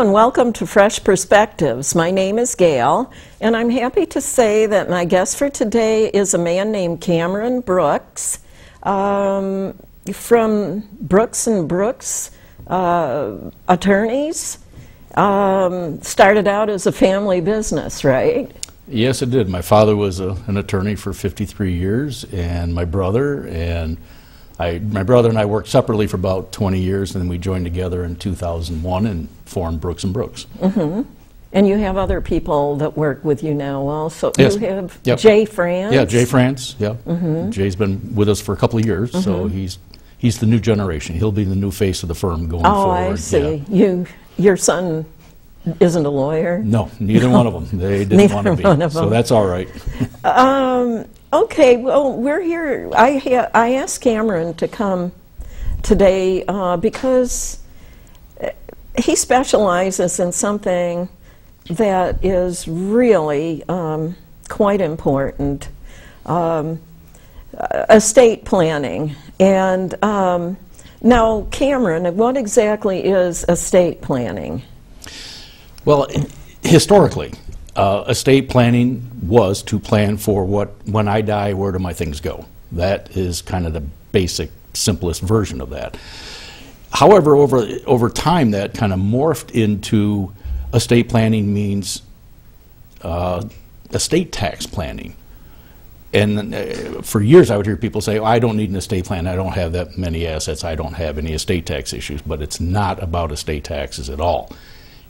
and welcome to Fresh Perspectives. My name is Gail, and I'm happy to say that my guest for today is a man named Cameron Brooks from Brooks & Brooks Attorneys. Started out as a family business, right? Yes, it did. My father was an attorney for 53 years, and my brother and I worked separately for about 20 years, and then we joined together in 2001 and formed Brooks & Brooks. Mm-hmm. And you have other people that work with you now also. Yes. You have Yep. Jay France. Yeah, Jay France, yeah. Mm-hmm. Jay's been with us for a couple of years, so he's the new generation. He'll be the new face of the firm going forward. Oh, I see. Yeah. Your son isn't a lawyer? No, neither one of them. They didn't want to be, so that's all right. Okay, well, we're here. I asked Cameron to come today because he specializes in something that is really quite important, estate planning. And now, Cameron, what exactly is estate planning? Well, historically, estate planning was to plan for when I die, where do my things go? That is kind of the basic, simplest version of that. However, over time, that kind of morphed into estate planning means estate tax planning. And for years, I would hear people say, oh, I don't need an estate plan. I don't have that many assets. I don't have any estate tax issues. But it's not about estate taxes at all.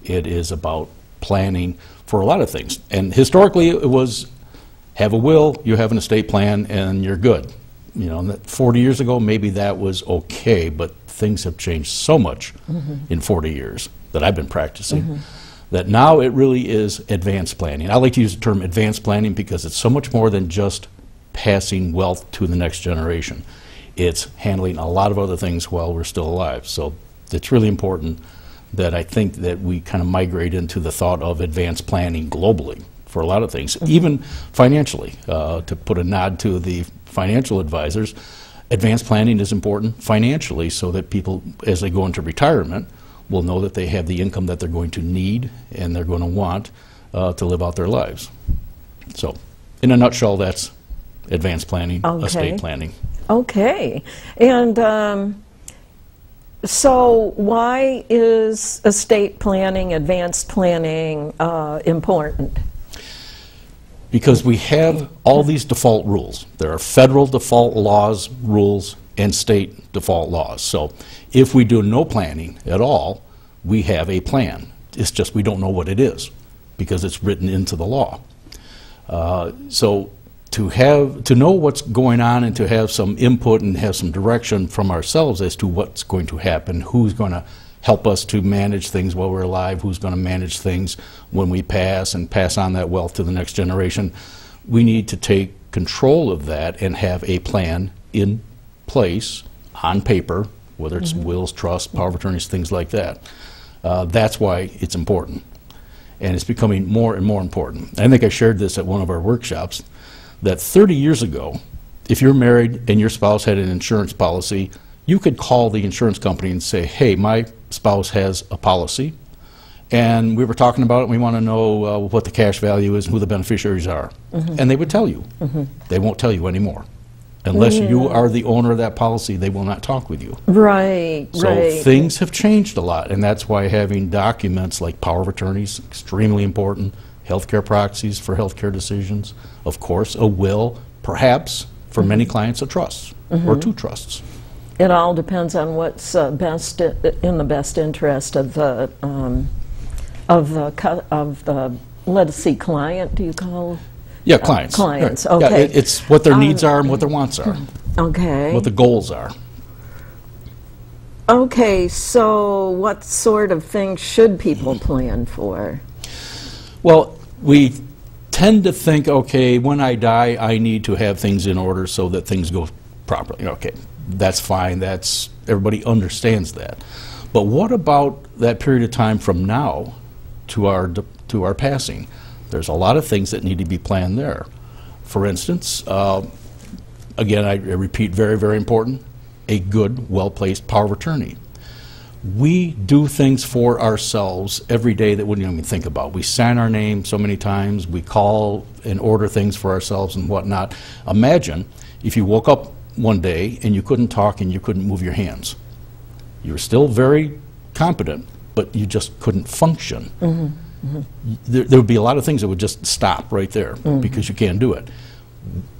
It is about planning for a lot of things. And historically, it was have a will, you have an estate plan, and you're good. You know, 40 years ago, maybe that was okay, but things have changed so much in 40 years that I've been practicing that now it really is advanced planning. I like to use the term advanced planning because it's so much more than just passing wealth to the next generation. It's handling a lot of other things while we're still alive. So it's really important that I think that we kind of migrate into the thought of advanced planning globally for a lot of things, even financially. To put a nod to the financial advisors, advanced planning is important financially so that people, as they go into retirement, will know that they have the income that they're going to need and they're going to want to live out their lives. So, in a nutshell, that's advanced planning, estate planning. Okay. And so why is estate planning, advanced planning important? Because we have all these default rules. There are federal default laws, rules, and state default laws. So if we do no planning at all, we have a plan. It's just we don't know what it is because it's written into the law. So to know what's going on and to have some input and have some direction from ourselves as to what's going to happen, who's going to help us to manage things while we're alive, who's going to manage things when we pass and pass on that wealth to the next generation, we need to take control of that and have a plan in place on paper, whether it's wills, trusts, power of attorneys, things like that. That's why it's important. And it's becoming more and more important. I think I shared this at one of our workshops, that 30 years ago, if you're married and your spouse had an insurance policy, you could call the insurance company and say, hey, my spouse has a policy, and we were talking about it, and we want to know what the cash value is and who the beneficiaries are. And they would tell you. They won't tell you anymore. Unless you are the owner of that policy, they will not talk with you. Right, So things have changed a lot, and that's why having documents like power of attorneys, extremely important, healthcare proxies for healthcare decisions, of course, a will, perhaps, for many clients, a trust, or two trusts. It all depends on what's best in the best interest of the let's see, client. Do you call? Yeah, clients. Clients. Right. Okay. Yeah, it's what their needs are and what their wants are. Okay. What the goals are. Okay. So, what sort of things should people plan for? Well, we tend to think, okay, when I die, I need to have things in order so that things go properly. Okay, that's fine. That's everybody understands that. But what about that period of time from now to our passing? There's a lot of things that need to be planned there. For instance, again, I repeat, very, very important, a good, well-placed power of attorney. we do things for ourselves every day that we wouldn't even think about. We sign our name so many times, we call and order things for ourselves and whatnot. Imagine if you woke up one day and you couldn't talk and you couldn't move your hands. You were still very competent, but you just couldn't function. There would be a lot of things that would just stop right there because you can't do it.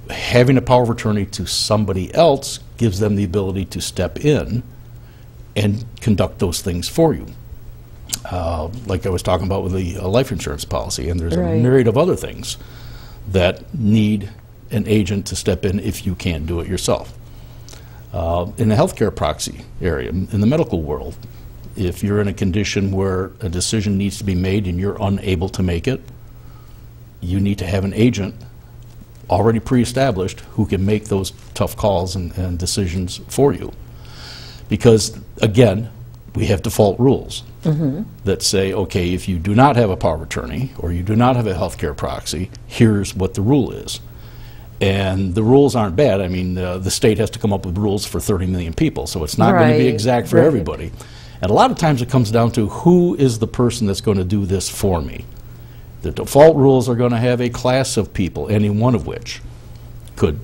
Having a power of attorney to somebody else gives them the ability to step in and conduct those things for you. Like I was talking about with the life insurance policy, and there's a myriad of other things that need an agent to step in if you can't do it yourself. In the healthcare proxy area, in the medical world, if you're in a condition where a decision needs to be made and you're unable to make it, you need to have an agent already pre-established who can make those tough calls and decisions for you. Because, again, we have default rules that say, okay, if you do not have a power of attorney or you do not have a healthcare proxy, here's what the rule is. And the rules aren't bad. I mean, the state has to come up with rules for 30 million people, so it's not going to be exact for everybody. And a lot of times it comes down to who is the person that's going to do this for me. The default rules are going to have a class of people, any one of which could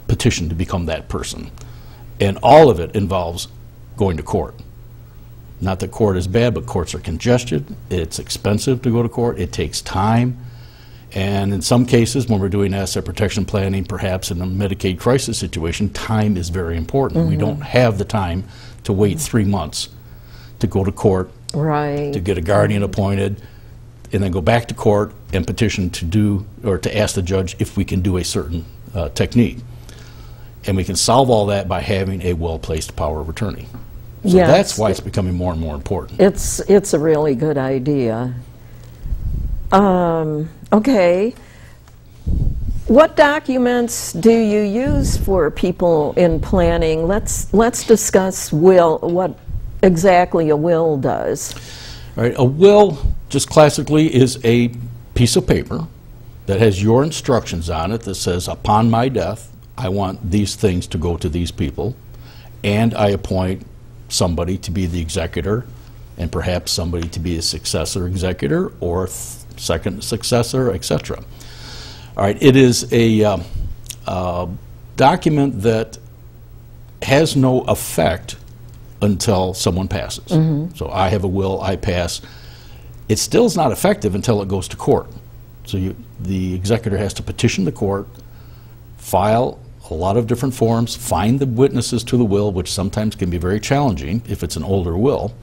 petition to become that person. And all of it involves going to court. Not that court is bad, but courts are congested. It's expensive to go to court. It takes time. And in some cases, when we're doing asset protection planning, perhaps in a Medicaid crisis situation, time is very important. We don't have the time to wait 3 months to go to court, to get a guardian appointed, and then go back to court and petition to do, or to ask the judge if we can do a certain technique. And we can solve all that by having a well-placed power of attorney. So that's why it's becoming more and more important. It's a really good idea. Okay. What documents do you use for people in planning? Let's discuss what exactly a will does. All right, a will, just classically, is a piece of paper that has your instructions on it that says, upon my death, I want these things to go to these people, and I appoint somebody to be the executor, and perhaps somebody to be a successor executor, or second successor, etc. All right, it is a document that has no effect until someone passes. So I have a will, I pass. It still is not effective until it goes to court. So the executor has to petition the court, file a lot of different forms, find the witnesses to the will, which sometimes can be very challenging if it's an older will.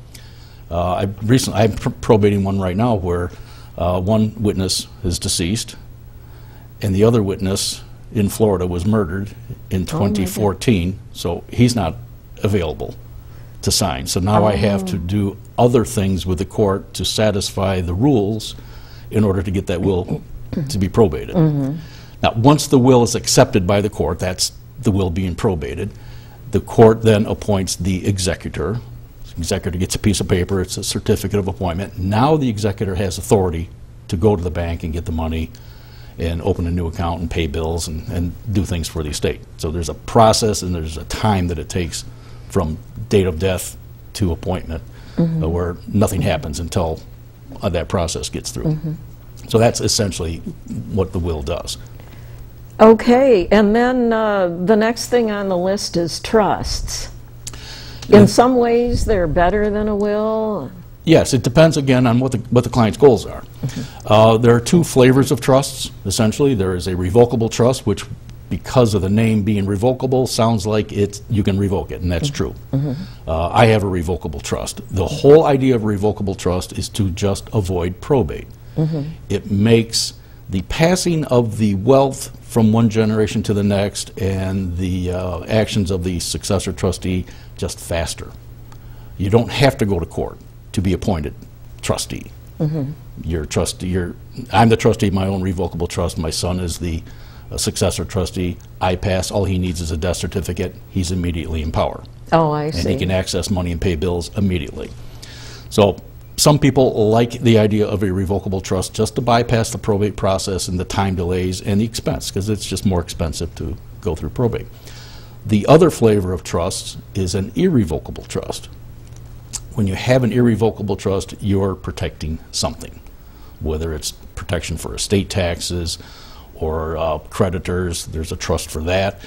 I'm probating one right now where one witness is deceased, and the other witness in Florida was murdered in 2014, so he's not available to sign. So now I have to do other things with the court to satisfy the rules in order to get that will to be probated. Now, once the will is accepted by the court, that's the will being probated, the court then appoints the executor. The executor gets a piece of paper, it's a certificate of appointment. Now the executor has authority to go to the bank and get the money and open a new account and pay bills and do things for the estate. So there's a process and there's a time that it takes from date of death to appointment where nothing happens until that process gets through. So that's essentially what the will does. Okay, and then the next thing on the list is trusts. In some ways, they're better than a will. Yes, it depends again on what the client's goals are. There are two flavors of trusts, essentially. There is a revocable trust, which, because of the name being revocable, sounds like you can revoke it, and that's true. I have a revocable trust. The whole idea of a revocable trust is to just avoid probate. It makes the passing of the wealth from one generation to the next and the actions of the successor trustee just faster. You don't have to go to court to be appointed trustee. You're trustee. I'm the trustee of my own revocable trust. My son is the successor trustee. I pass. All he needs is a death certificate. He's immediately in power. Oh, I see. And he can access money and pay bills immediately. So some people like the idea of a revocable trust just to bypass the probate process and the time delays and the expense, because it's just more expensive to go through probate. The other flavor of trusts is an irrevocable trust. when you have an irrevocable trust, you're protecting something, whether it's protection for estate taxes or creditors. There's a trust for that.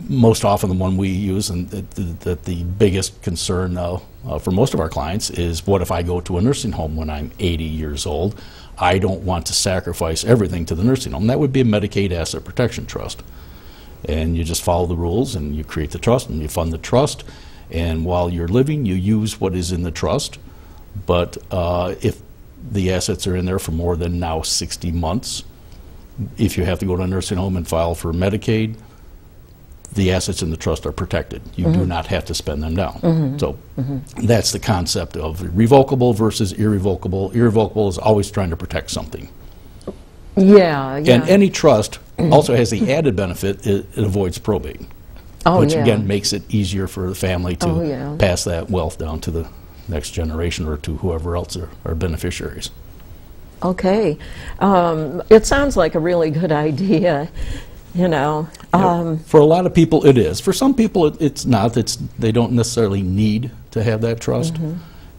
Most often the one we use, and the biggest concern for most of our clients is, what if I go to a nursing home when I'm 80 years old? I don't want to sacrifice everything to the nursing home. That would be a Medicaid Asset Protection Trust. And you just follow the rules, and you create the trust, and you fund the trust. And while you're living, you use what is in the trust. But if the assets are in there for more than now 60 months, if you have to go to a nursing home and file for Medicaid, the assets in the trust are protected. You do not have to spend them down. So that's the concept of revocable versus irrevocable. Irrevocable is always trying to protect something. Yeah, yeah. And any trust also has the added benefit, it avoids probate. Which again makes it easier for the family to pass that wealth down to the next generation or to whoever else are beneficiaries. Okay. It sounds like a really good idea, you know. For a lot of people it is. For some people it's not. They don't necessarily need to have that trust.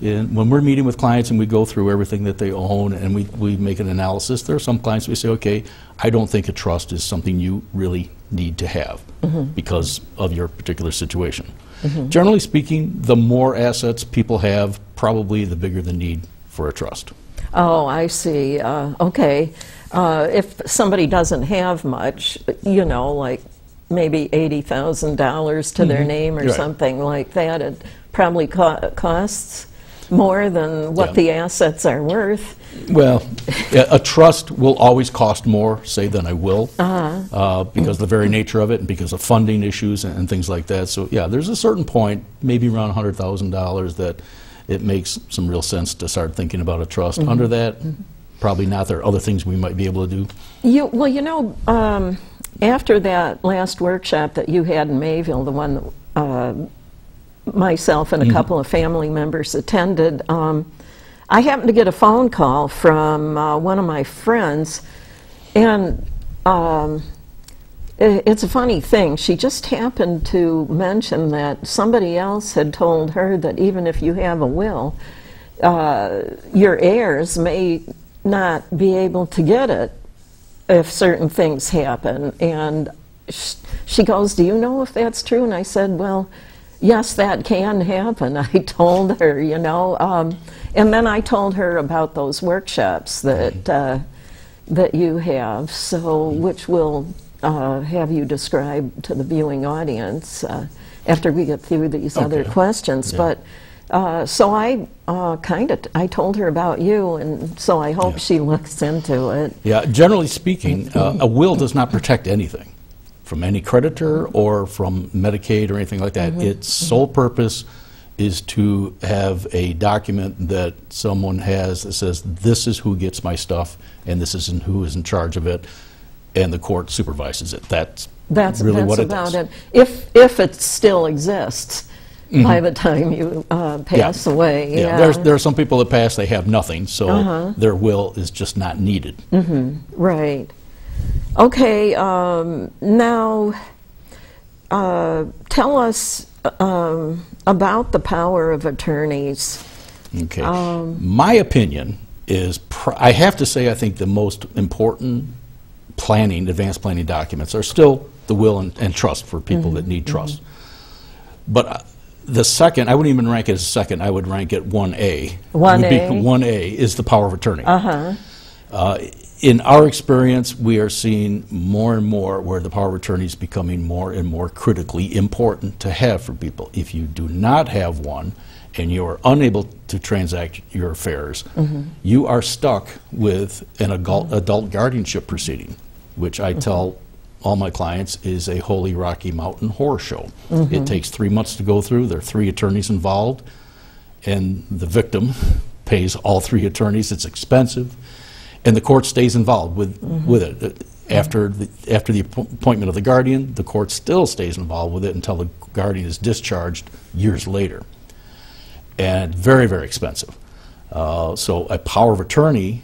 And when we're meeting with clients and we go through everything that they own and we make an analysis, there are some clients we say, okay, I don't think a trust is something you really need to have because of your particular situation. Generally speaking, the more assets people have, probably the bigger the need for a trust. Oh, I see. Okay. If somebody doesn't have much, you know, like maybe $80,000 to their name or something like that, it probably costs more than what the assets are worth. Well, a trust will always cost more, say, than a will, because of the very nature of it and because of funding issues and things like that. So, yeah, there's a certain point, maybe around $100,000, that it makes some real sense to start thinking about a trust. Under that, probably not. There are other things we might be able to do. Well, you know, after that last workshop that you had in Mayville, the one that myself and a couple of family members attended, I happened to get a phone call from one of my friends, and it's a funny thing. She just happened to mention that somebody else had told her that even if you have a will, your heirs may not be able to get it if certain things happen. And she goes, do you know if that's true? And I said, well, yes, that can happen. I told her, you know, and then I told her about those workshops that that you have, so which will have you describe to the viewing audience after we get through these other questions. But so I I told her about you, and so I hope she looks into it. Yeah, generally speaking, a will does not protect anything from any creditor or from Medicaid or anything like that. Its sole purpose is to have a document that someone has that says, this is who gets my stuff and this is who is in charge of it, and the court supervises it. That's really what it does. That's about it. If it still exists by the time you pass away. Yeah, there are some people that pass, they have nothing, so their will is just not needed. Right. Okay, now tell us about the power of attorneys. Okay. My opinion is, I have to say, I think the most important advanced planning documents are still the will and trust for people that need trust. But the second, I wouldn't even rank it as a second, I would rank it 1A. 1A? 1A is the power of attorney. In our experience, we are seeing more and more where the power of attorney is becoming more and more critically important to have for people. If you do not have one and you are unable to transact your affairs, you are stuck with an adult guardianship proceeding, which I tell all my clients is a Holy Rocky Mountain horror show. It takes 3 months to go through. There are 3 attorneys involved, and the victim pays all 3 attorneys. It's expensive. And the court stays involved with it. After the appointment of the guardian, the court still stays involved with it until the guardian is discharged years later. And very, very expensive. So a power of attorney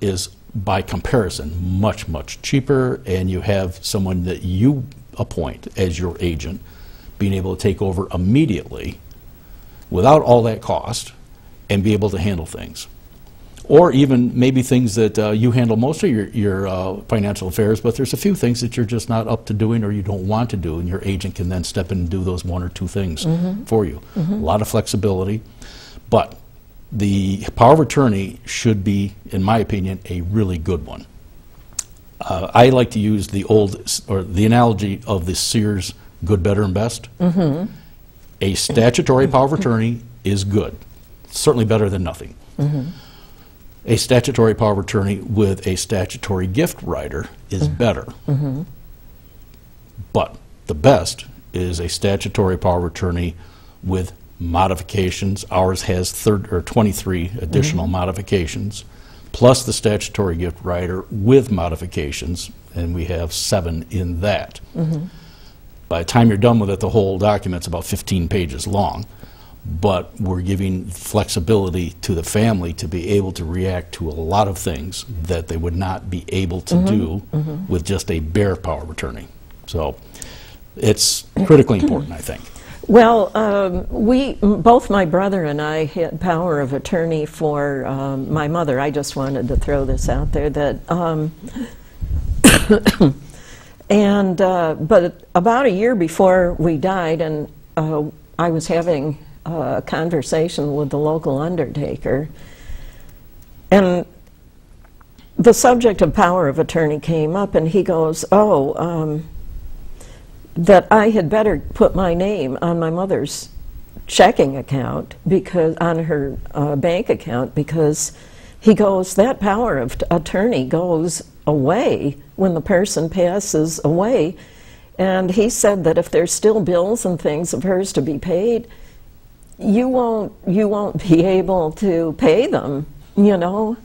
is, by comparison, much, much cheaper, and you have someone that you appoint as your agent being able to take over immediately without all that cost and be able to handle things. Or even maybe things that you handle most of your financial affairs, but there's a few things that you're just not up to doing or you don't want to do, and your agent can then step in and do those one or two things for you. A lot of flexibility, but the power of attorney should be, in my opinion, a really good one. I like to use the analogy of the Sears good, better, and best. A statutory power of attorney is good, certainly better than nothing. A statutory power of attorney with a statutory gift writer is better. But the best is a statutory power of attorney with modifications. Ours has 23 additional modifications, plus the statutory gift writer with modifications, and we have 7 in that. By the time you're done with it, the whole document's about 15 pages long. But we're giving flexibility to the family to be able to react to a lot of things that they would not be able to do with just a bare power of attorney. So it's critically important, I think. Well, both my brother and I had power of attorney for my mother. I just wanted to throw this out there that, but about a year before we died, and I was having a conversation with the local undertaker, and the subject of power of attorney came up, and he goes, that I had better put my name on my mother's checking account, because on her bank account, because he goes, that power of attorney goes away when the person passes away. And he said that if there's still bills and things of hers to be paid, you won't be able to pay them, you know,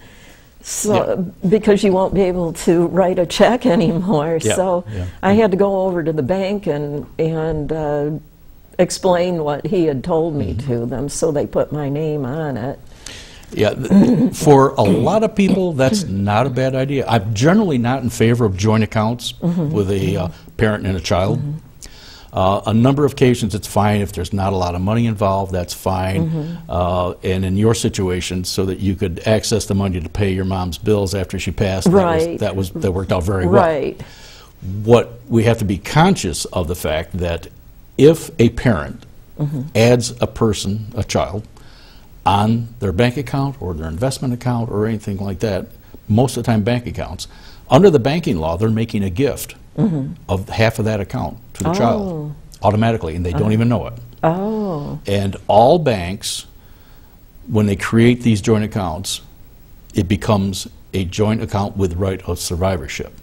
so because you won't be able to write a check anymore. So I had to go over to the bank and explain what he had told me to them, so they put my name on it. For a lot of people, that's not a bad idea. I'm generally not in favor of joint accounts with a parent and a child. A number of occasions it's fine if there's not a lot of money involved, that's fine. And in your situation, so that you could access the money to pay your mom's bills after she passed, that worked out very well. What we have to be conscious of the fact that if a parent adds a child, on their bank account or their investment account or anything like that, most of the time bank accounts, under the banking law, they're making a gift of half of that account to the child automatically, and they don't even know it. And all banks, when they create these joint accounts, it becomes a joint account with right of survivorship.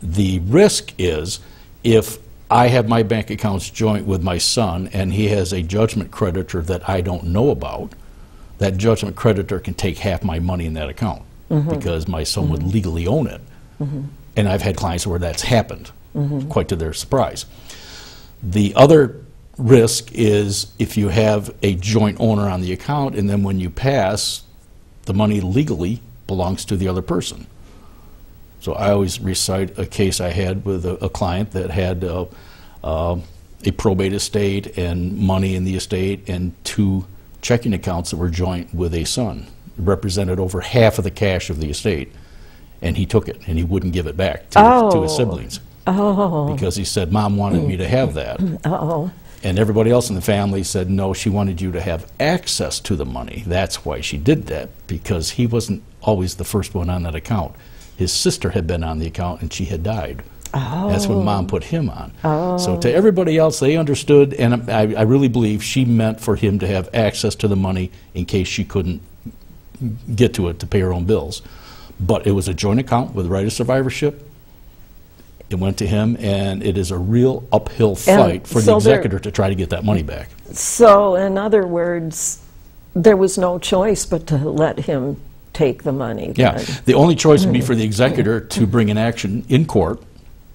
The risk is if I have my bank accounts joint with my son and he has a judgment creditor that I don't know about, that judgment creditor can take half my money in that account because my son would legally own it. And I've had clients where that's happened, quite to their surprise. The other risk is if you have a joint owner on the account and then when you pass, the money legally belongs to the other person. So I always recite a case I had with a client that had a probate estate and money in the estate and 2 checking accounts that were joint with a son. It represented over half of the cash of the estate, and he took it and he wouldn't give it back to his siblings because he said, Mom wanted me to have that. And everybody else in the family said, no, she wanted you to have access to the money. That's why she did that, because he wasn't always the first one on that account. His sister had been on the account and she had died. That's when Mom put him on. So to everybody else, they understood, and I really believe she meant for him to have access to the money in case she couldn't get to it to pay her own bills. But it was a joint account with right of survivorship. It went to him, and it is a real uphill fight for the executor to try to get that money back. So, in other words, there was no choice but to let him take the money. Yeah, the only choice would be for the executor to bring an action in court,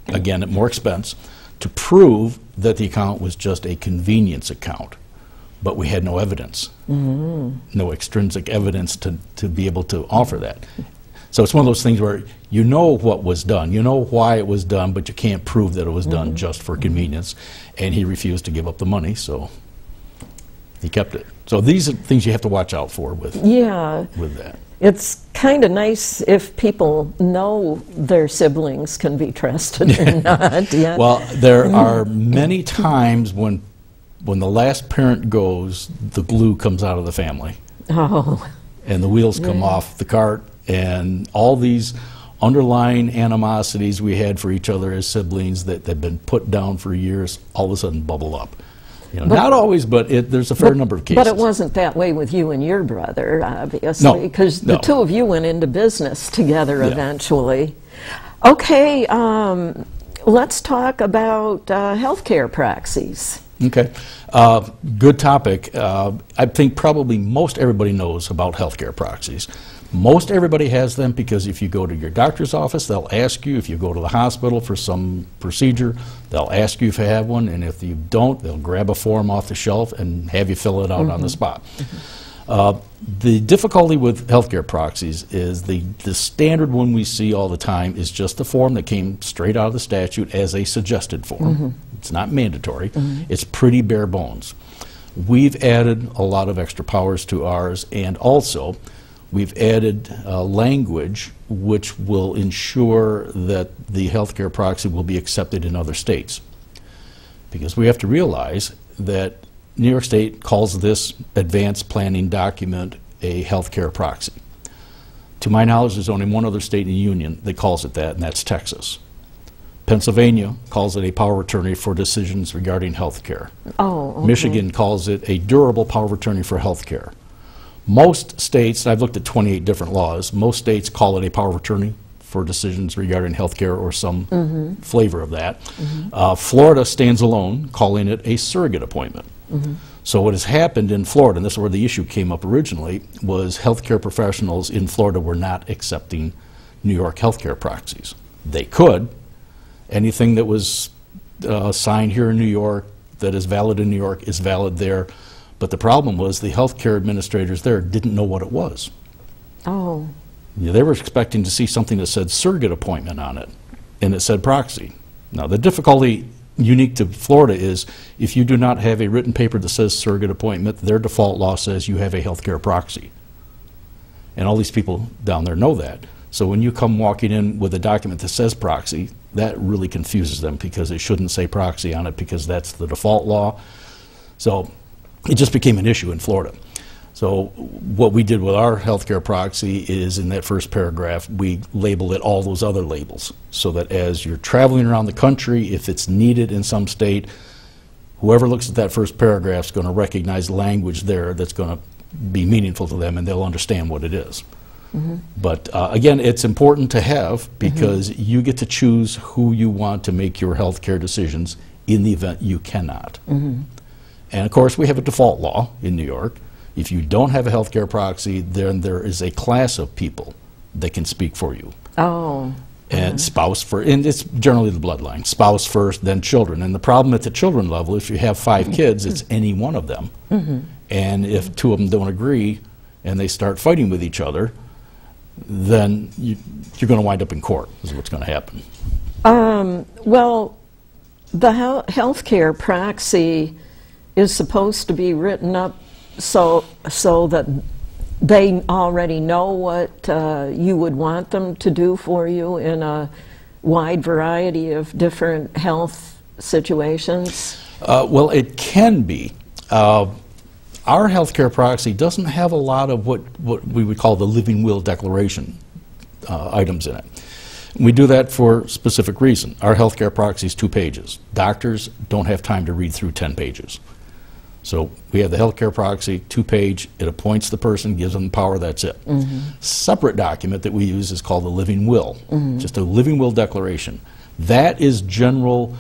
again at more expense, to prove that the account was just a convenience account. But we had no evidence, no extrinsic evidence to be able to offer that. So it's one of those things where you know what was done, you know why it was done, but you can't prove that it was done just for convenience. And he refused to give up the money, so He kept it. So these are things you have to watch out for with that. It's kind of nice if people know their siblings can be trusted or not. Yeah. Well, there are many times when the last parent goes, the glue comes out of the family. Oh. And the wheels come off the cart, and all these underlying animosities we had for each other as siblings that have been put down for years all of a sudden bubble up. You know, not always, but there's a fair number of cases. But it wasn't that way with you and your brother, obviously, because the two of you went into business together eventually. Okay, let's talk about healthcare praxis. Okay, good topic. I think probably most everybody knows about healthcare proxies. Most everybody has them because if you go to your doctor's office, they'll ask you. If you go to the hospital for some procedure, they'll ask you if you have one, and if you don't, they'll grab a form off the shelf and have you fill it out on the spot. The difficulty with healthcare proxies is the standard one we see all the time is just a form that came straight out of the statute as a suggested form. It's not mandatory. It's pretty bare bones. We've added a lot of extra powers to ours, and also we've added language which will ensure that the healthcare proxy will be accepted in other states. Because we have to realize that New York State calls this advanced planning document a healthcare proxy. To my knowledge, there's only one other state in the union that calls it that, and that's Texas. Pennsylvania calls it a power of attorney for decisions regarding health care. Oh, okay. Michigan calls it a durable power of attorney for health care. Most states, I've looked at 28 different laws, most states call it a power of attorney for decisions regarding health care or some flavor of that. Florida stands alone, calling it a surrogate appointment. So what has happened in Florida, and this is where the issue came up originally, was healthcare professionals in Florida were not accepting New York healthcare proxies. They could. Anything that was signed here in New York that is valid in New York is valid there. But the problem was the healthcare administrators there didn't know what it was. Oh. Yeah, they were expecting to see something that said surrogate appointment on it, and it said proxy. Now, the difficulty unique to Florida is if you do not have a written paper that says surrogate appointment, their default law says you have a healthcare proxy. And all these people down there know that. So when you come walking in with a document that says proxy, that really confuses them because it shouldn't say proxy on it because that's the default law. So it just became an issue in Florida. So what we did with our healthcare proxy is in that first paragraph, we label it all those other labels so that as you're traveling around the country, if it's needed in some state, whoever looks at that first paragraph is going to recognize language there that's going to be meaningful to them and they'll understand what it is. But again, it's important to have because you get to choose who you want to make your healthcare decisions in the event you cannot. And of course, we have a default law in New York. If you don't have a healthcare proxy, then there is a class of people that can speak for you. Oh. And spouse first, and it's generally the bloodline. Spouse first, then children. And the problem at the children level, if you have 5 kids, it's any one of them. And if 2 of them don't agree and they start fighting with each other, then you're going to wind up in court, is what's going to happen. Well, the healthcare proxy is supposed to be written up so that they already know what you would want them to do for you in a wide variety of different health situations? Well, it can be. Our healthcare proxy doesn't have a lot of what we would call the living will declaration items in it. We do that for a specific reason. Our healthcare proxy is 2 pages. Doctors don't have time to read through 10 pages. So we have the healthcare proxy, 2-page, it appoints the person, gives them the power, that's it. Separate document that we use is called the living will, just a living will declaration. That is general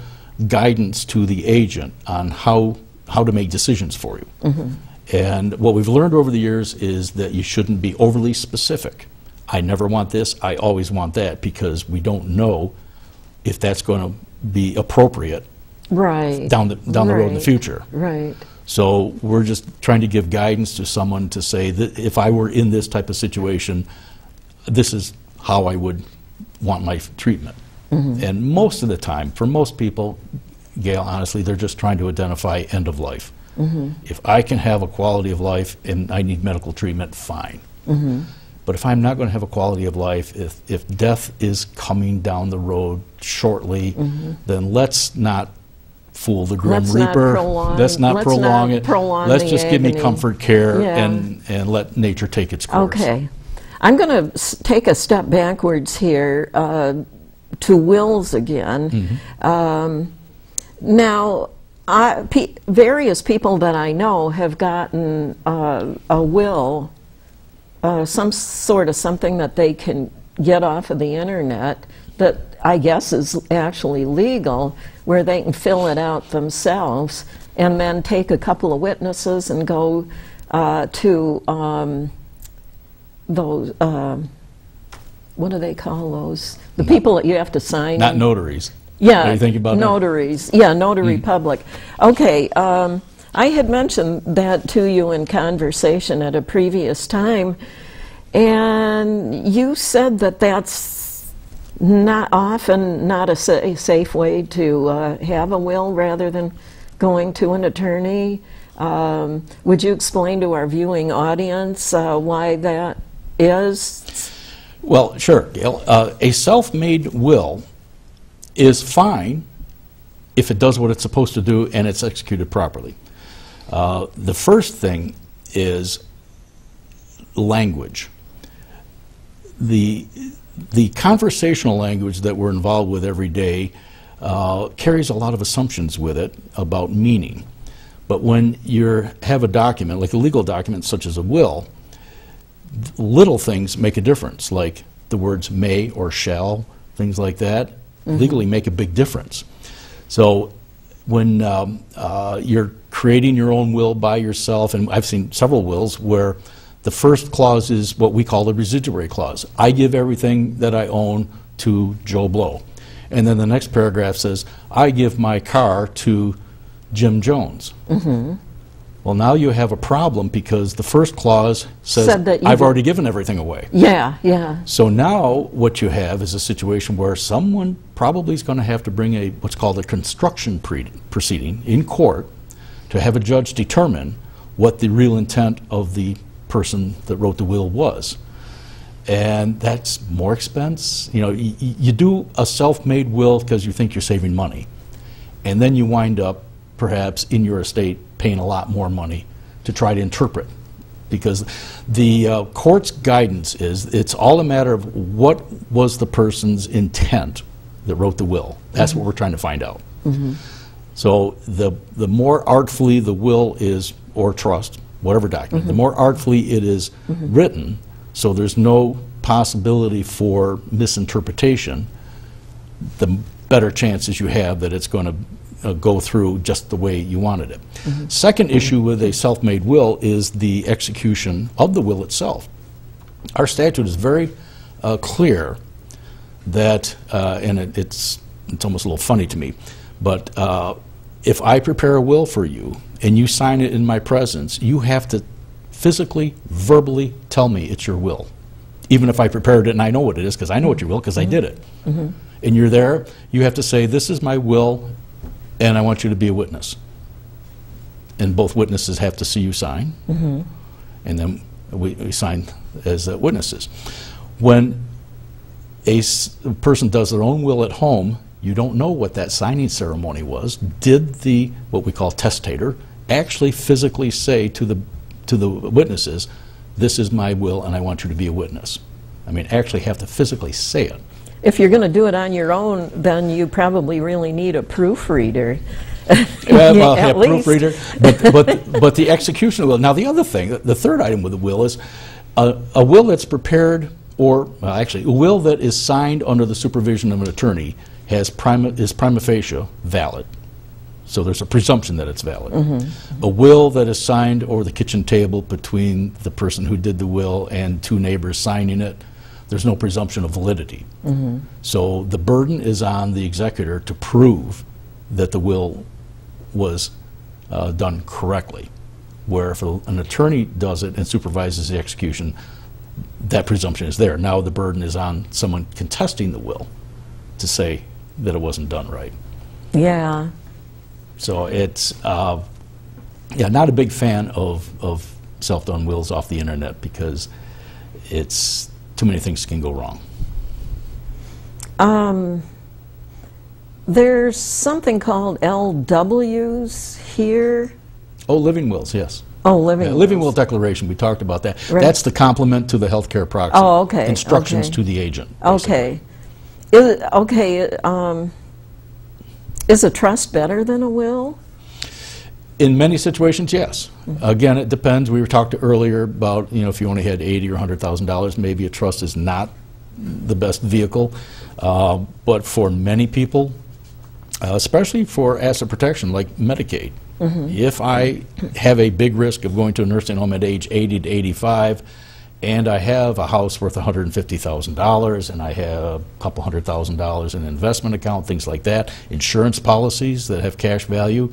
guidance to the agent on how to make decisions for you. And what we've learned over the years is that you shouldn't be overly specific. I never want this, I always want that, because we don't know if that's going to be appropriate down the road in the future. So we're just trying to give guidance to someone to say that if I were in this type of situation, this is how I would want my treatment. And most of the time, for most people, Gail, honestly, they're just trying to identify end of life. If I can have a quality of life and I need medical treatment, fine. But if I'm not going to have a quality of life, if death is coming down the road shortly, then let's not fool the Grim Reaper. Let's not prolong it. Let's just give me comfort care and let nature take its course. Okay. I'm going to take a step backwards here to wills again. Now, various people that I know have gotten a will, some sort of something that they can get off of the internet that I guess is actually legal, where they can fill it out themselves and then take a couple of witnesses and go to those, what do they call those? The people that you have to sign. Not notaries. Yeah, Are you thinking about notaries. Yeah, notary public. Okay, I had mentioned that to you in conversation at a previous time, and you said that that's not often not a safe way to have a will rather than going to an attorney. Would you explain to our viewing audience why that is? Well, sure, Gail. A self-made will is fine if it does what it's supposed to do and it's executed properly. The first thing is language. The conversational language that we're involved with every day carries a lot of assumptions with it about meaning. But when you have a document, like a legal document such as a will, little things make a difference, like the words may or shall, things like that, legally make a big difference. So when you're creating your own will by yourself, and I've seen several wills where the first clause is what we call the residuary clause. I give everything that I own to Joe Blow. And then the next paragraph says, I give my car to Jim Jones. Well, now you have a problem because the first clause says, I've already given everything away. Yeah, yeah. So now what you have is a situation where someone probably is going to have to bring what's called a construction proceeding in court to have a judge determine what the real intent of the person that wrote the will was. And that's more expense. You know, you do a self-made will because you think you're saving money. And then you wind up, perhaps, in your estate paying a lot more money to try to interpret. Because the court's guidance is it's all a matter of what was the person's intent that wrote the will. That's what we're trying to find out. So the more artfully the will is, or trust, whatever document, the more artfully it is written, so there's no possibility for misinterpretation, the better chances you have that it's going to go through just the way you wanted it. Second issue with a self-made will is the execution of the will itself. Our statute is very clear that, and it's almost a little funny to me, but if I prepare a will for you and you sign it in my presence, you have to physically, verbally tell me it's your will. Even if I prepared it and I know what it is, because I know what your will, because I did it. And you're there, you have to say, this is my will, and I want you to be a witness. And both witnesses have to see you sign, and then we sign as witnesses. When a person does their own will at home, you don't know what that signing ceremony was. Did the, what we call testator, actually physically say to the witnesses, this is my will and I want you to be a witness? I mean, actually have to physically say it. If you're going to do it on your own, then you probably really need a proofreader. Well, yeah, proofreader, but the execution of the will. Now, the other thing, the third item with the will is a will that's prepared, or well, actually, a will that is signed under the supervision of an attorney is prima facie valid. So there's a presumption that it's valid. A will that is signed over the kitchen table between the person who did the will and two neighbors signing it, there's no presumption of validity. So the burden is on the executor to prove that the will was done correctly. Where if an attorney does it and supervises the execution, that presumption is there. Now the burden is on someone contesting the will to say that it wasn't done right. Yeah. So it's Yeah, not a big fan of self-done wills off the internet because it's too many things can go wrong. There's something called LWs here. Oh, living wills, yes. Oh, living wills. Living will declaration, we talked about that. Right. That's the complement to the healthcare proxy. Oh, okay. Instructions okay. to the agent. Basically. Okay. Is a trust better than a will? In many situations, yes. Again, it depends. We were talking earlier about, you know, if you only had $80,000 or $100,000, maybe a trust is not the best vehicle. But for many people, especially for asset protection like Medicaid, if I have a big risk of going to a nursing home at age 80 to 85, and I have a house worth $150,000, and I have a couple $100,000 in an investment account, things like that, insurance policies that have cash value,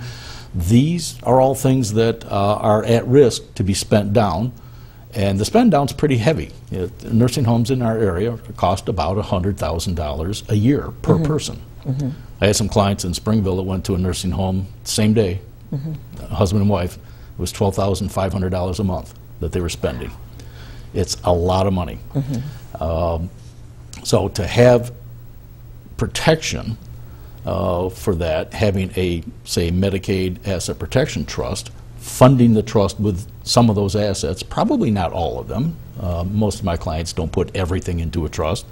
these are all things that are at risk to be spent down. And the spend down's pretty heavy. Nursing homes in our area cost about $100,000 a year per person. I had some clients in Springville that went to a nursing home same day, husband and wife. It was $12,500 a month that they were spending. It's a lot of money. So to have protection for that, having a, say, Medicaid asset protection trust, funding the trust with some of those assets, probably not all of them. Most of my clients don't put everything into a trust.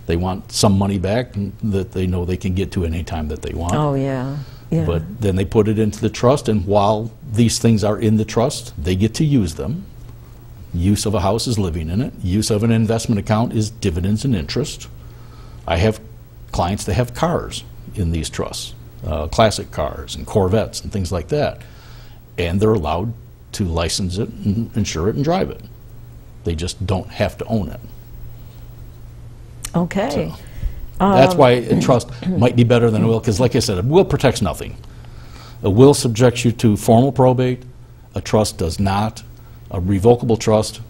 They want some money back that they know they can get to any time that they want. Oh, yeah. Yeah. But then they put it into the trust, and while these things are in the trust, they get to use them. Use of a house is living in it. Use of an investment account is dividends and interest. I have clients that have cars in these trusts, classic cars and Corvettes and things like that. And they're allowed to license it and insure it and drive it. They just don't have to own it. Okay. So that's why a trust might be better than a will, because like I said, a will protects nothing. A will subjects you to formal probate. A trust does not. A revocable trust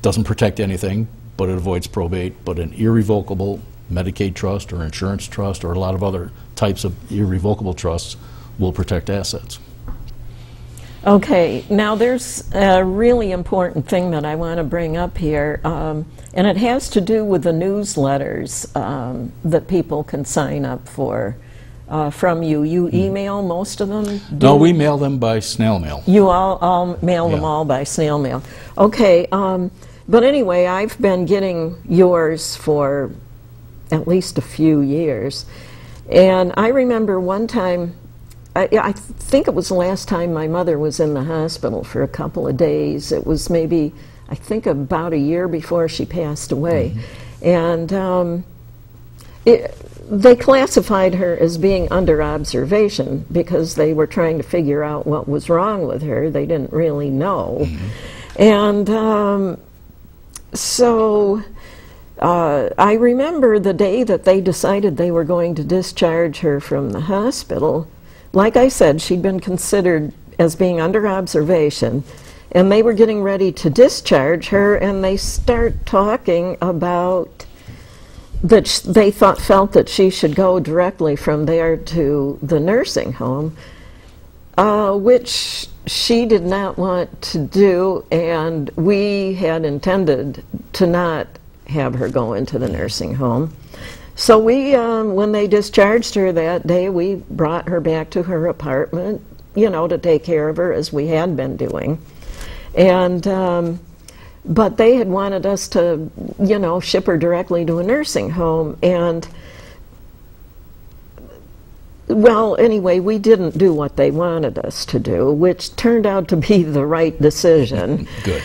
doesn't protect anything, but it avoids probate. But an irrevocable Medicaid trust or insurance trust or a lot of other types of irrevocable trusts will protect assets. Okay, now there's a really important thing that I want to bring up here, and it has to do with the newsletters that people can sign up for from you. You email most of them? No, we mail them by snail mail. You all mail them all by snail mail. Okay, but anyway, I've been getting yours for at least a few years, and I remember one time, I think it was the last time my mother was in the hospital for a couple of days. It was maybe, I think, about a year before she passed away. And they classified her as being under observation because they were trying to figure out what was wrong with her. They didn't really know. And so I remember the day that they decided they were going to discharge her from the hospital. Like I said, she'd been considered as being under observation, and they were getting ready to discharge her, and they start talking about that they felt that she should go directly from there to the nursing home, which she did not want to do, and we had intended to not have her go into the nursing home. So we, when they discharged her that day, we brought her back to her apartment, you know, to take care of her as we had been doing. And, but they had wanted us to, you know, ship her directly to a nursing home. And, well, anyway, we didn't do what they wanted us to do, which turned out to be the right decision. Good.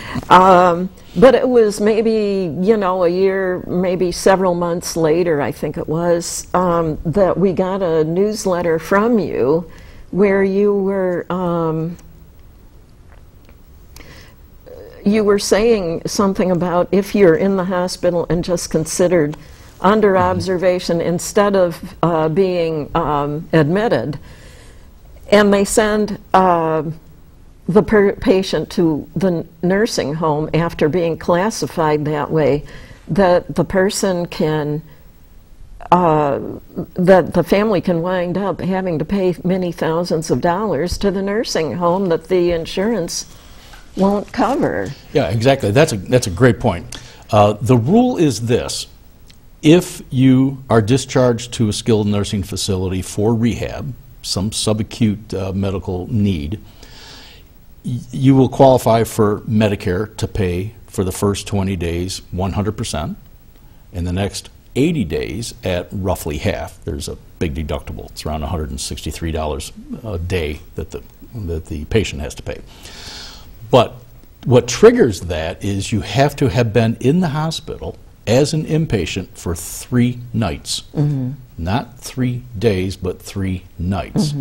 But it was maybe, you know, a year, maybe several months later, I think it was, that we got a newsletter from you where you were saying something about if you're in the hospital and just considered under observation instead of being admitted, and they send the patient to the nursing home after being classified that way, that the person can that the family can wind up having to pay many thousands of dollars to the nursing home that the insurance won't cover. Yeah, exactly. That's a great point. The rule is this: if you are discharged to a skilled nursing facility for rehab, some subacute medical need, you will qualify for Medicare to pay for the first 20 days 100%, and the next 80 days at roughly half. There's a big deductible. It's around $163 a day that the patient has to pay. But what triggers that is you have to have been in the hospital as an inpatient for 3 nights. Not 3 days, but 3 nights.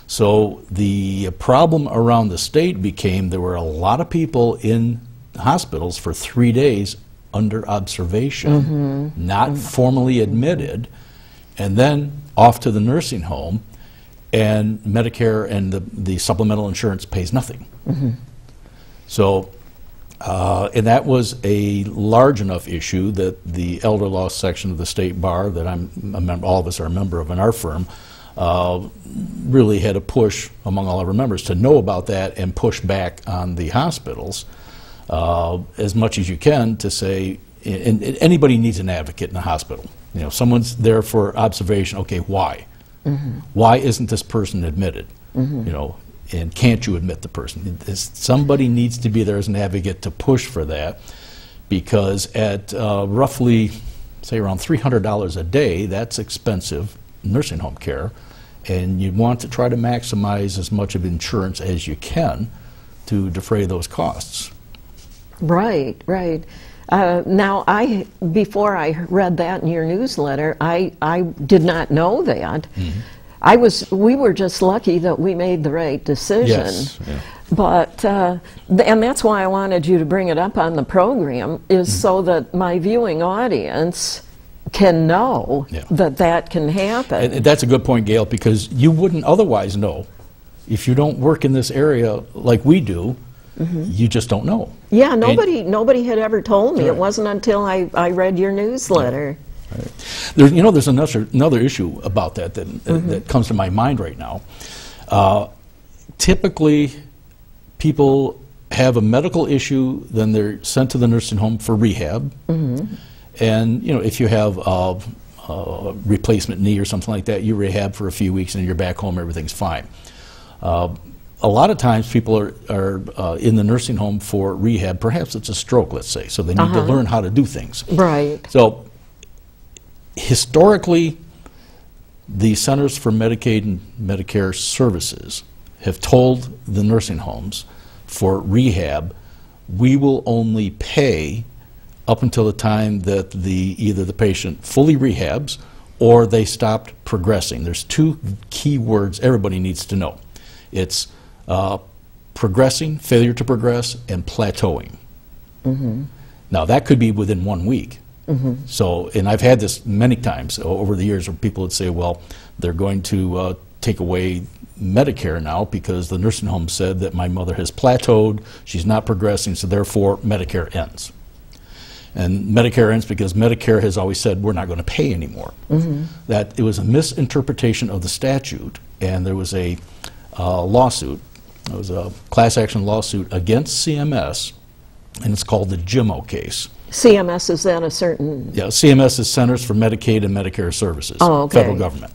So the problem around the state became there were a lot of people in hospitals for 3 days under observation, not formally admitted, and then off to the nursing home, and Medicare and the supplemental insurance pays nothing. So, and that was a large enough issue that the elder law section of the state bar that I'm a member, all of us are a member of in our firm, really had a push among all of our members to know about that and push back on the hospitals as much as you can to say, and anybody needs an advocate in a hospital. You know, someone's there for observation. Okay, why? Why isn't this person admitted? You know, and can't you admit the person? Somebody needs to be there as an advocate to push for that, because at roughly, say, around $300 a day, that's expensive nursing home care, and you want to try to maximize as much of insurance as you can to defray those costs. Right, right. Now, before I read that in your newsletter, I did not know that. We were just lucky that we made the right decision. Yes, yeah. But, and that's why I wanted you to bring it up on the program, is so that my viewing audience can know that that can happen. And that's a good point, Gail, because you wouldn't otherwise know. If you don't work in this area like we do, you just don't know. Yeah, nobody had ever told me. It wasn't until I read your newsletter. Right. There's another issue about that that comes to my mind right now. Typically, people have a medical issue, then they're sent to the nursing home for rehab. And if you have a replacement knee or something like that, you rehab for a few weeks and you're back home, everything's fine. A lot of times people are in the nursing home for rehab. Perhaps it's a stroke, let's say, so they need to learn how to do things. Right. So historically, the Centers for Medicaid and Medicare Services have told the nursing homes for rehab, we will only pay up until the time that either the patient fully rehabs or they stopped progressing. There's 2 key words everybody needs to know. It's progressing, failure to progress, and plateauing. Now, that could be within 1 week. So, and I've had this many times over the years where people would say, well, they're going to take away Medicare now because the nursing home said that my mother has plateaued, she's not progressing, so therefore Medicare ends. And Medicare ends because Medicare has always said we're not going to pay anymore. That it was a misinterpretation of the statute, and there was a lawsuit. It was a class action lawsuit against CMS, and it's called the JIMO case. CMS, is that a certain? Yeah, CMS is Centers for Medicaid and Medicare Services, federal government.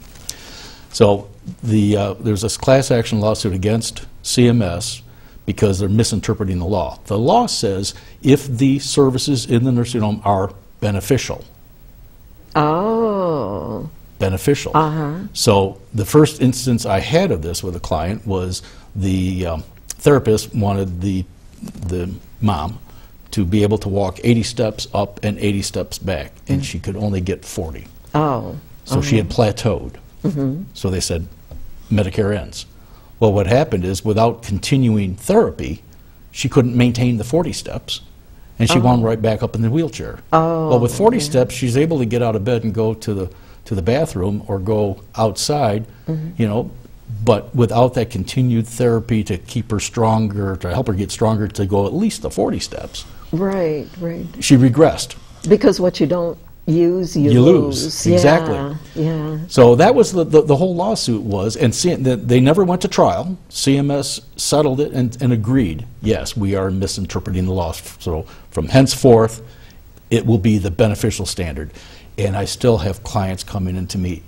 So there's this class action lawsuit against CMS because they're misinterpreting the law. The law says if the services in the nursing home are beneficial. Oh. Beneficial. So the first instance I had of this with a client was the therapist wanted the mom to be able to walk 80 steps up and 80 steps back, and she could only get 40. Oh. So she had plateaued. So they said, Medicare ends. Well, what happened is, without continuing therapy, she couldn't maintain the 40 steps, and she wound right back up in the wheelchair. Well, with 40 steps, she's able to get out of bed and go to the bathroom or go outside, but without that continued therapy to keep her stronger, to help her get stronger to go at least the 40 steps. Right, right. She regressed. Because what you don't use, you lose. Exactly. Yeah. So that was the whole lawsuit was, and they never went to trial. CMS settled it and agreed, yes, we are misinterpreting the law. So from henceforth, it will be the beneficial standard. And I still have clients coming into me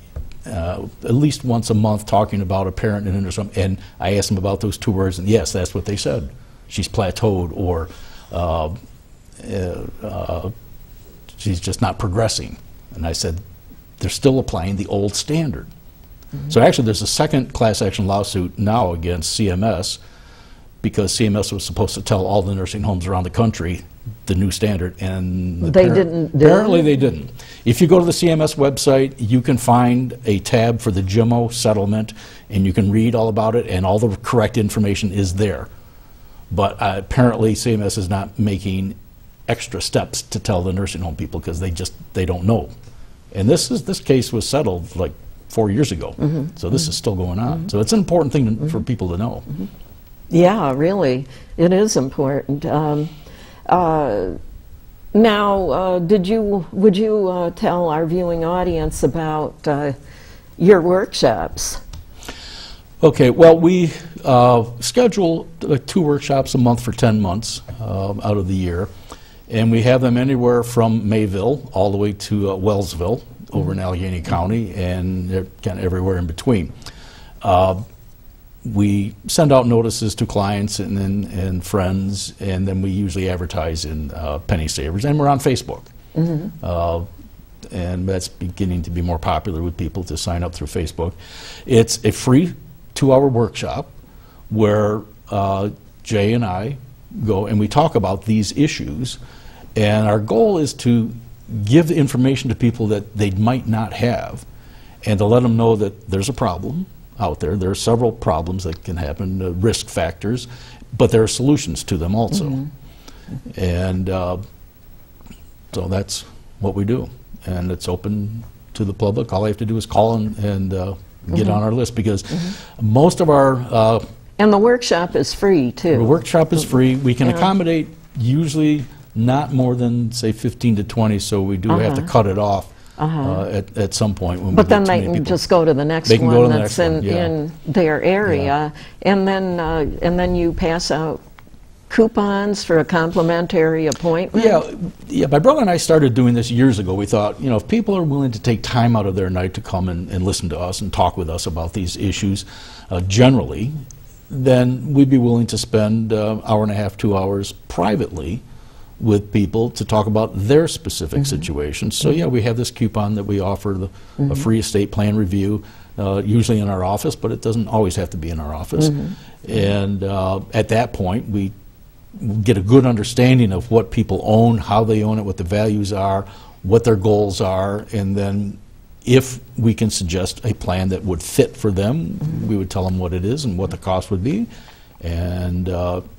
at least once a month talking about a parent and something, and I ask them about those two words, and yes, that's what they said. She's plateaued, or she's just not progressing. And I said, they're still applying the old standard. Mm-hmm. So actually there's a second class action lawsuit now against CMS, because CMS was supposed to tell all the nursing homes around the country the new standard, and they didn't. Apparently they didn't. If you go to the CMS website, you can find a tab for the JIMO settlement, and you can read all about it, and all the correct information is there. But apparently CMS is not making extra steps to tell the nursing home people, because they don't know. And this case was settled like 4 years ago, so this is still going on. So it's an important thing for people to know. Yeah, really, it is important. Now, would you tell our viewing audience about your workshops? Okay, well, we schedule 2 workshops a month for 10 months out of the year, and we have them anywhere from Mayville all the way to Wellsville over in Allegheny County, and they're kind of everywhere in between. We send out notices to clients and friends, and then we usually advertise in Penny Savers, and we're on Facebook. And that's beginning to be more popular with people to sign up through Facebook. It's a free 2-hour workshop where Jay and I go and we talk about these issues, and our goal is to give the information to people that they might not have, and to let them know that there's a problem out there. There are several problems that can happen, risk factors, but there are solutions to them also. And so that's what we do, and it's open to the public. All I have to do is call and get on our list, because most of our and the workshop is free too. The workshop is free. We can accommodate usually not more than, say, 15 to 20, so we do have to cut it off at some point. When but then they can just go to the next one that's in their area, and then you pass out coupons for a complimentary appointment? Yeah. My brother and I started doing this years ago. We thought, if people are willing to take time out of their night to come and listen to us and talk with us about these issues generally, then we'd be willing to spend an hour and a half, 2 hours privately with people to talk about their specific situations. So yeah, we have this coupon that we offer, a free estate plan review, usually in our office, but it doesn't always have to be in our office. And at that point, we get a good understanding of what people own, how they own it, what the values are, what their goals are, and then if we can suggest a plan that would fit for them, we would tell them what it is and what the cost would be. And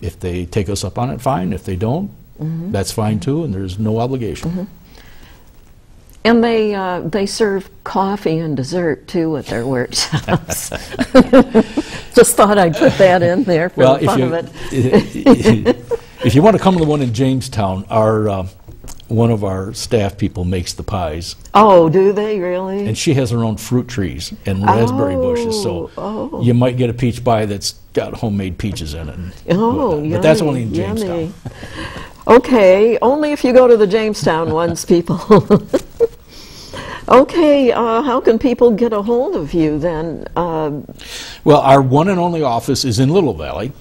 if they take us up on it, fine. If they don't, that's fine too, and there's no obligation. And they serve coffee and dessert too at their workshops. Just thought I'd put that in there for the fun of it. If you want to come to the one in Jamestown, one of our staff people makes the pies. Oh, do they really? And she has her own fruit trees and raspberry bushes, so you might get a peach pie that's got homemade peaches in it. But that's only in Jamestown. Okay, only if you go to the Jamestown ones, people. Okay, how can people get a hold of you then? Well, our one and only office is in Little Valley,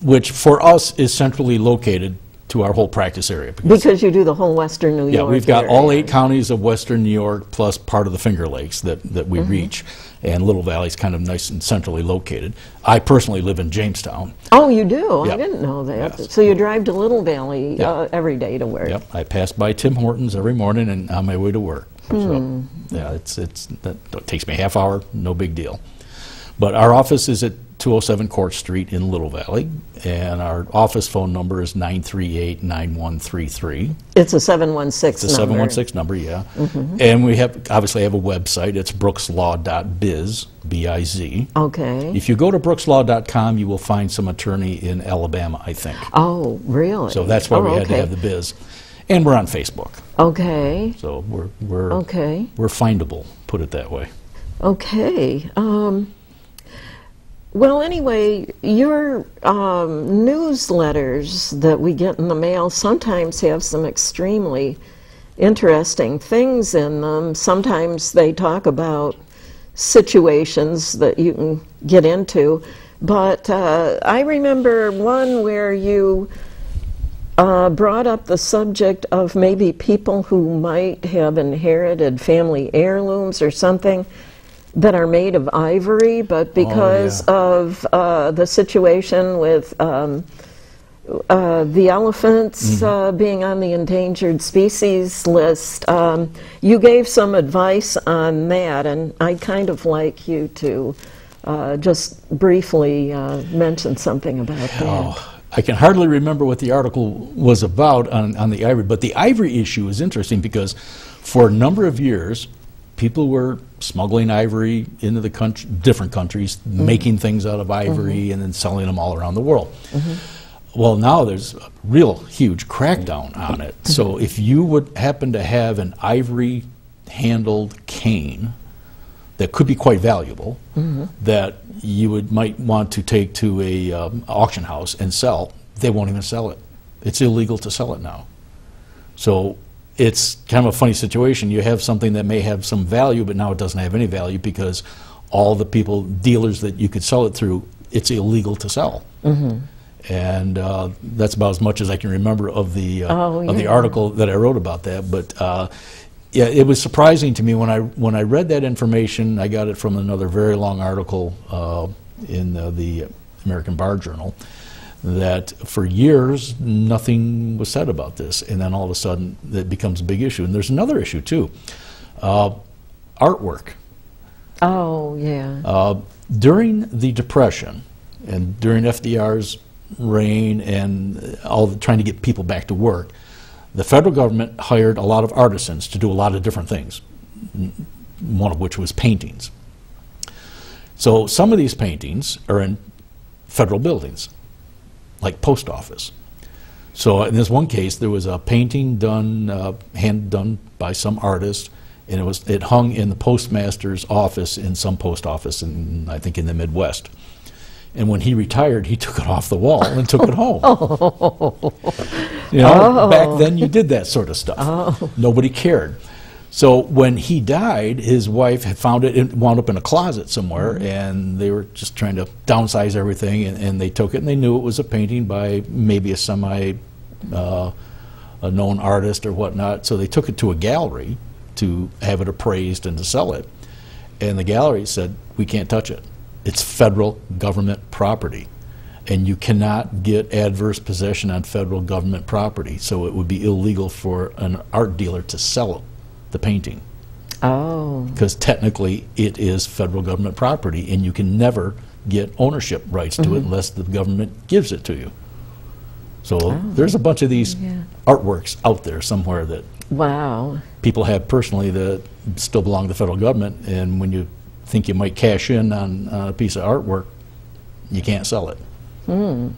which for us is centrally located to our whole practice area. Because you do the whole western New York. Yeah, we've got all 8 counties of western New York plus part of the Finger Lakes that we reach, and Little Valley's kind of nice and centrally located. I personally live in Jamestown. Oh, you do? Yep. I didn't know that. Yes. So you drive to Little Valley every day to work? Yep, I pass by Tim Hortons every morning and on my way to work. So, yeah, that takes me a half hour, no big deal. But our office is at 207 Court Street in Little Valley, and our office phone number is 938-9133. It's a 716 It's a 716 number, yeah. And we obviously have a website. It's brookslaw.biz, B-I-Z. Okay. If you go to brookslaw.com, you will find some attorney in Alabama, I think. Oh, really? So that's why we had to have the biz. And we're on Facebook. Okay. So we're findable, put it that way. Okay. Well, anyway, your newsletters that we get in the mail sometimes have some extremely interesting things in them. Sometimes they talk about situations that you can get into. But I remember one where you brought up the subject of maybe people who might have inherited family heirlooms or something that are made of ivory, but because of the situation with the elephants being on the endangered species list, you gave some advice on that, and I'd kind of like you to just briefly mention something about that. Oh, I can hardly remember what the article was about on the ivory, but the ivory issue is interesting because for a number of years, people were smuggling ivory into the different countries, making things out of ivory, and then selling them all around the world. Well, now there's a real huge crackdown on it. So if you would happen to have an ivory-handled cane that could be quite valuable, that you might want to take to a auction house and sell, they won't even sell it. It's illegal to sell it now. So it's kind of a funny situation. You have something that may have some value, but now it doesn't have any value because all the dealers that you could sell it through, it's illegal to sell. And that's about as much as I can remember of the article that I wrote about that. But yeah, it was surprising to me when I read that information. I got it from another very long article in the American Bar Journal, that for years nothing was said about this, and then all of a sudden it becomes a big issue. And there's another issue too, artwork. Oh, yeah. During the Depression and during FDR's reign and trying to get people back to work, the federal government hired a lot of artisans to do a lot of different things, one of which was paintings. So some of these paintings are in federal buildings, like post office. So in this one case, there was a painting done, hand done by some artist, and it hung in the postmaster's office in some post office, I think in the Midwest. And when he retired, he took it off the wall and took it home. You know, back then you did that sort of stuff. Nobody cared. So when he died, his wife had found it, it wound up in a closet somewhere, and they were just trying to downsize everything, and they took it, and they knew it was a painting by maybe a known artist or whatnot. So they took it to a gallery to have it appraised and to sell it. And the gallery said, we can't touch it. It's federal government property, and you cannot get adverse possession on federal government property, so it would be illegal for an art dealer to sell the painting. Oh. Because technically it is federal government property, and you can never get ownership rights to it unless the government gives it to you. So there's a bunch of these artworks out there somewhere that people have personally that still belong to the federal government, and when you think you might cash in on a piece of artwork, you can't sell it. Well,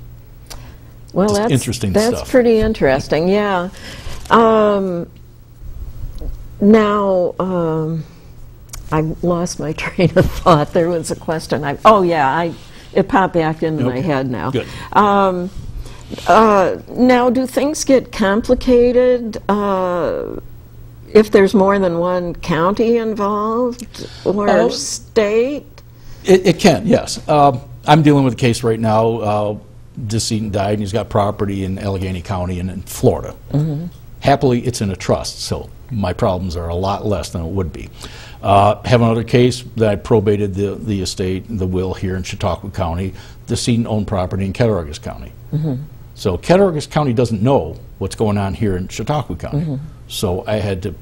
that's interesting stuff. That's pretty interesting, yeah. Now, I lost my train of thought. There was a question. It popped back into my head now. Good. Now, do things get complicated if there's more than one county involved or state? It can, yes. I'm dealing with a case right now. Decedent died, and he's got property in Allegheny County and in Florida. Happily, it's in a trust, so my problems are a lot less than it would be. Have another case that I probated the estate, the will here in Chautauqua County. Decedent owned property in Cattaraugus County. So Cattaraugus County doesn't know what's going on here in Chautauqua County. So I had to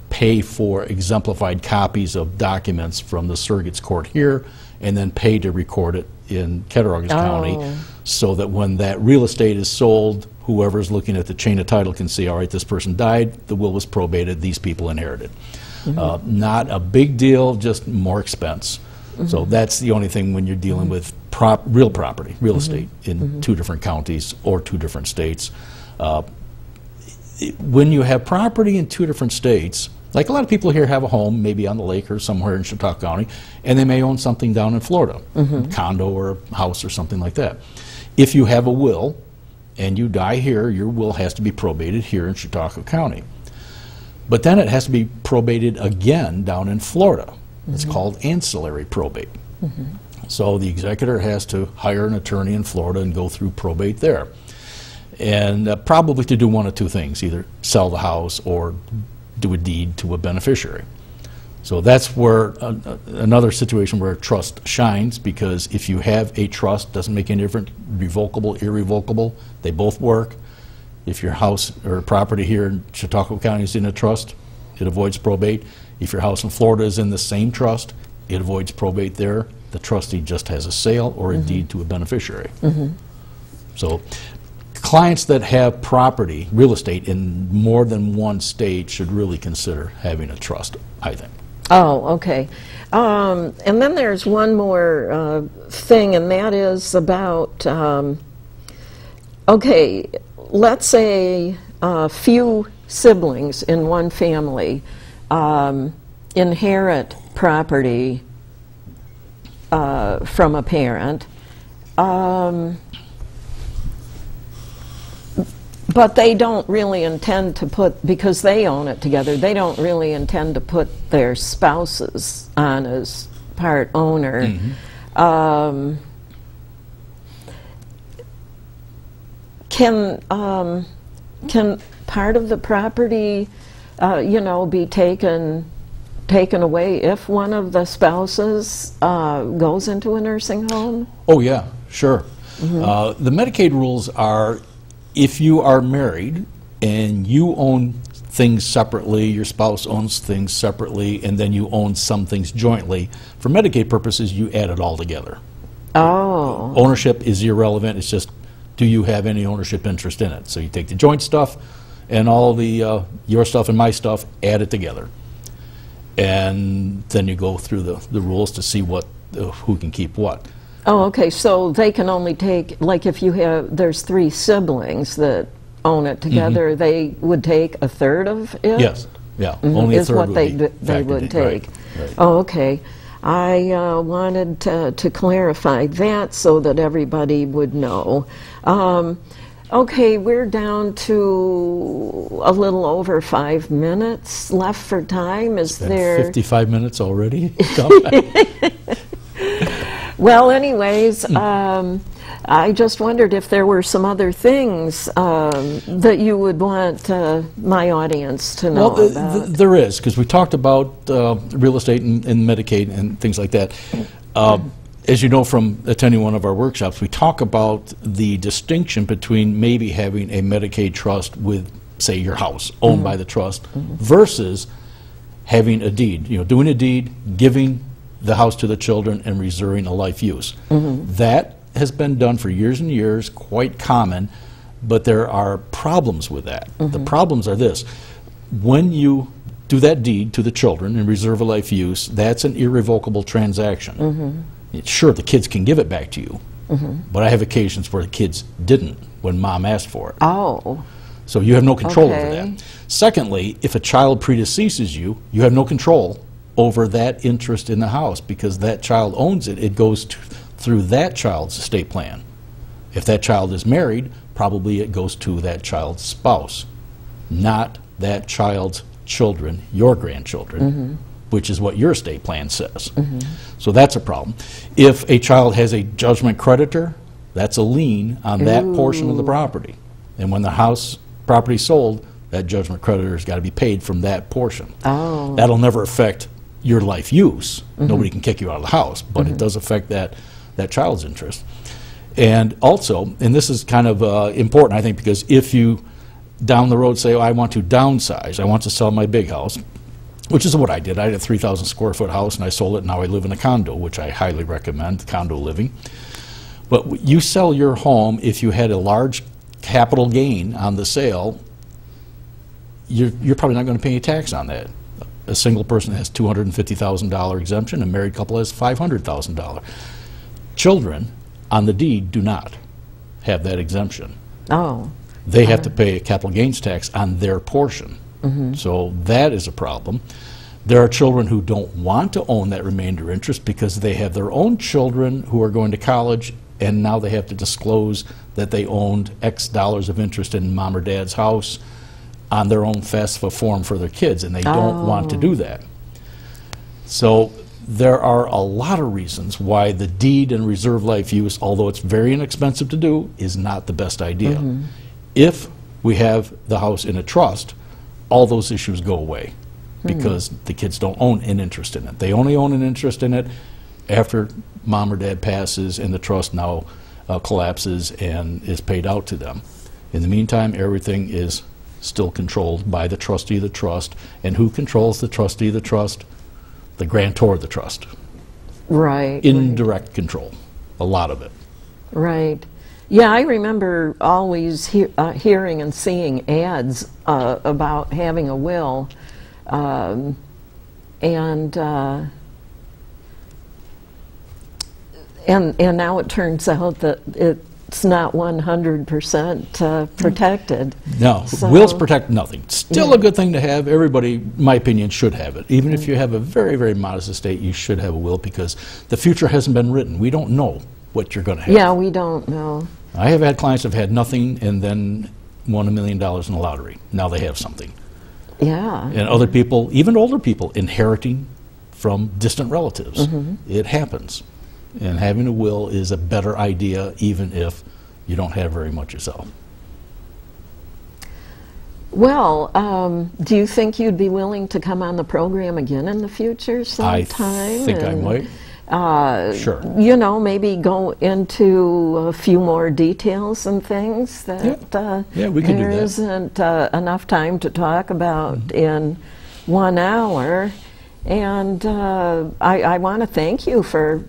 pay for exemplified copies of documents from the surrogate's court here, and then pay to record it in Cattaraugus County, so that when that real estate is sold, whoever's looking at the chain of title can see, all right, this person died, the will was probated, these people inherited. Not a big deal, just more expense. So that's the only thing when you're dealing with real property, real estate in two different counties or two different states. when you have property in two different states, like a lot of people here have a home, maybe on the lake or somewhere in Chautauqua County, and they may own something down in Florida, a condo or a house or something like that. If you have a will and you die here, your will has to be probated here in Chautauqua County. But then it has to be probated again down in Florida. It's called ancillary probate. So the executor has to hire an attorney in Florida and go through probate there. And probably to do one of two things, either sell the house or do a deed to a beneficiary. So that's where another situation where a trust shines, because if you have a trust, doesn't make any difference, revocable, irrevocable, they both work. If your house or property here in Chautauqua County is in a trust, it avoids probate. If your house in Florida is in the same trust, it avoids probate there. The trustee just has a sale or a deed to a beneficiary. So clients that have property, real estate, in more than one state should really consider having a trust, I think. Oh, okay. And then there's one more thing, and that is about, okay, let's say a few siblings in one family inherit property from a parent, but they don't really intend to put, because they own it together, they don't really intend to put their spouses on as part owner. Can part of the property, you know, be taken away if one of the spouses goes into a nursing home? Oh yeah, sure. The Medicaid rules are, if you are married and you own things separately, your spouse owns things separately, and then you own some things jointly, for Medicaid purposes, you add it all together. Oh. Ownership is irrelevant. It's just, do you have any ownership interest in it? So you take the joint stuff and all the your stuff and my stuff, add it together. And then you go through the rules to see what who can keep what. Oh, okay, so they can only take, like if you have, there's 3 siblings that own it together, they would take a third of it? Yes, yeah, only a is third what would they be would take. Right. Oh, okay. I wanted to clarify that so that everybody would know. Okay, we're down to a little over 5 minutes left for time. Is there 55 minutes already? Well, anyways, I just wondered if there were some other things that you would want my audience to know about. There is, because we talked about real estate and Medicaid and things like that. As you know from attending one of our workshops, we talk about the distinction between maybe having a Medicaid trust with, say, your house owned by the trust versus having a deed. You know, doing a deed, giving the house to the children, and reserving a life use. That has been done for years and years, quite common, but there are problems with that. The problems are this: when you do that deed to the children and reserve a life use, that's an irrevocable transaction. Sure, the kids can give it back to you, but I have occasions where the kids didn't when mom asked for it. Oh. So you have no control over that. Secondly, if a child predeceases you, you have no control over that interest in the house, because that child owns it. It goes through that child's estate plan. If that child is married, probably it goes to that child's spouse, not that child's children, your grandchildren, which is what your estate plan says. So that's a problem. If a child has a judgment creditor, that's a lien on that portion of the property. And when the house property sold, that judgment creditor has got to be paid from that portion. Oh. That'll never affect your life use. Nobody can kick you out of the house, but it does affect that child's interest. And also, and this is kind of important, I think, because if you down the road say, oh, I want to downsize, I want to sell my big house, which is what I did. I had a 3,000 square foot house and I sold it, and now I live in a condo, which I highly recommend, condo living. But you sell your home if you had a large capital gain on the sale, you're probably not going to pay any tax on that. A single person has $250,000 exemption, a married couple has $500,000. Children on the deed do not have that exemption. Oh. they have to pay a capital gains tax on their portion. So that is a problem. There are children who don't want to own that remainder interest because they have their own children who are going to college, and now they have to disclose that they owned X dollars of interest in mom or dad's house on their own FAFSA form for their kids, and they don't want to do that. So there are a lot of reasons why the deed and reserve life use, although it's very inexpensive to do, is not the best idea. If we have the house in a trust, all those issues go away because the kids don't own an interest in it. They only own an interest in it after mom or dad passes and the trust now collapses and is paid out to them. In the meantime, everything is still controlled by the trustee of the trust. And who controls the trustee of the trust? The grantor of the trust. Right. Indirect control, a lot of it. Right. Yeah, I remember always hearing and seeing ads about having a will, and now it turns out that it's not 100% protected. No, So, wills protect nothing. Still a good thing to have. Everybody, in my opinion, should have it. Even if you have a very, very modest estate, you should have a will because the future hasn't been written. We don't know what you're going to have. Yeah, we don't know. I have had clients who've had nothing and then won $1 million in the lottery. Now they have something. Yeah. And other people, even older people, inheriting from distant relatives. It happens. And having a will is a better idea even if you don't have very much yourself. Well, do you think you'd be willing to come on the program again in the future sometime? I think I might. Sure. You know, maybe go into a few more details and things that Yeah, we can do there that. isn't enough time to talk about in 1 hour. And I want to thank you for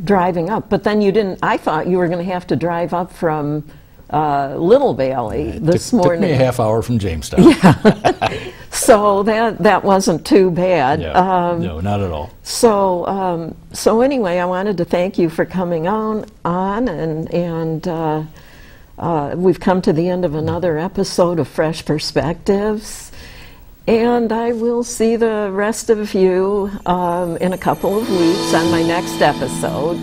driving up. But then you didn't, I thought you were going to have to drive up from Little Valley this morning. Took me a half hour from Jamestown. So that wasn't too bad. No, not at all. So anyway, I wanted to thank you for coming on and we've come to the end of another episode of Fresh Perspectives, and I will see the rest of you in a couple of weeks on my next episode.